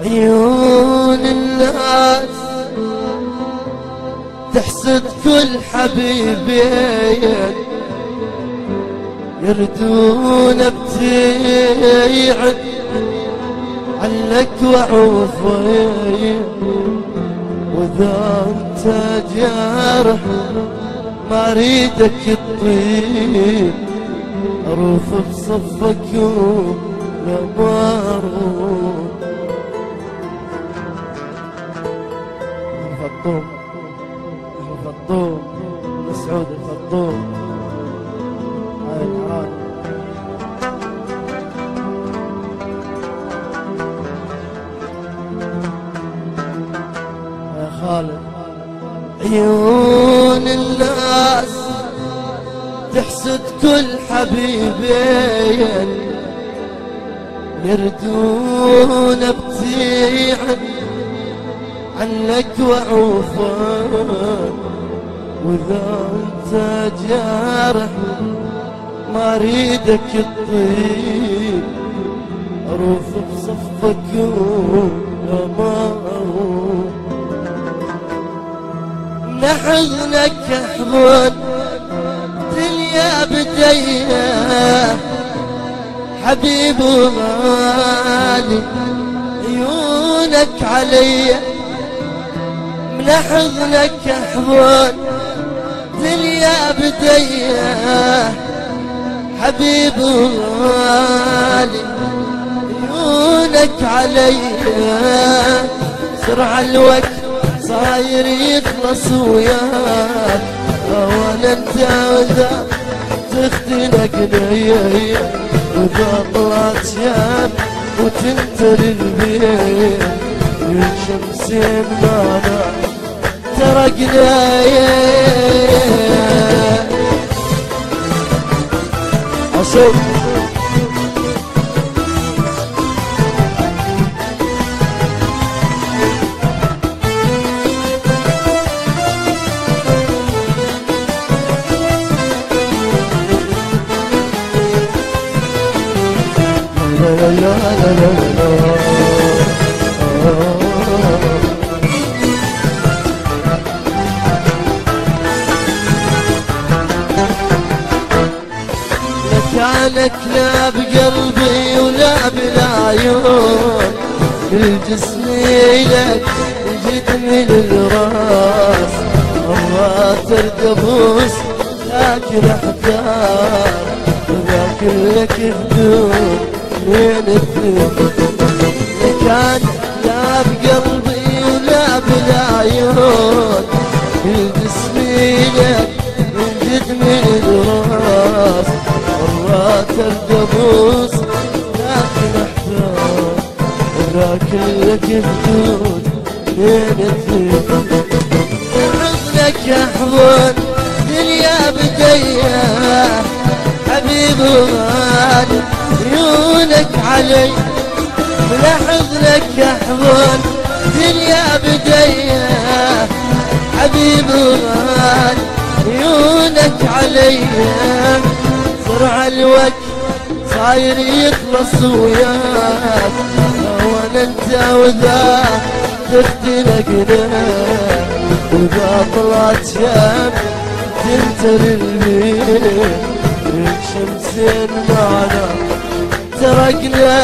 عيون الناس تحسد كل حبيبين يردون ابتيعد عنك وعوفين، واذا انت جارح ما اريدك تطيب اروف بصفك ولا ماروف. الفطوم الفطوم مسعود الفطوم هاي الحرام. يا خالد عيون الناس تحسد كل حبيبين يردون ابتيعا عنك وعوفان، واذا انت جارح ما اريدك تطيب اروف بصفك ولا ما اروف. نحضنك احضن دنيا بديه حبيب غالي، عيونك علي من حضنك احضن دنيا بديه حبيب غالي، عيونك علي سرع الوقت صاير يخلص وياك، وانا انت وذا تختلق نيا وذا طلعت شام وتنتر البيت من شمسين معنا ترقنا أشوف لا لا لا لا لا لك لا بقلبي ولا بالعيون، بالجسم لك جيت من الراس الله ترقبوس لكن احتار ولكن لك بدون من كان لا بقلبي ولا بالعيون، بالجسم لك جيت من الراس القبوس لكن احتار لكن لك بدون من حضنك احضن دنيا بديه حبيب غالي، عيونك علي من حضنك احضن دنيا بديه حبيب غالي، عيونك علي سرع الوقت صاير يخلص وياك، وانا انت وذا تختلقنا واذا طلعت شام تنتر البيت من شمسين معنا ترقنا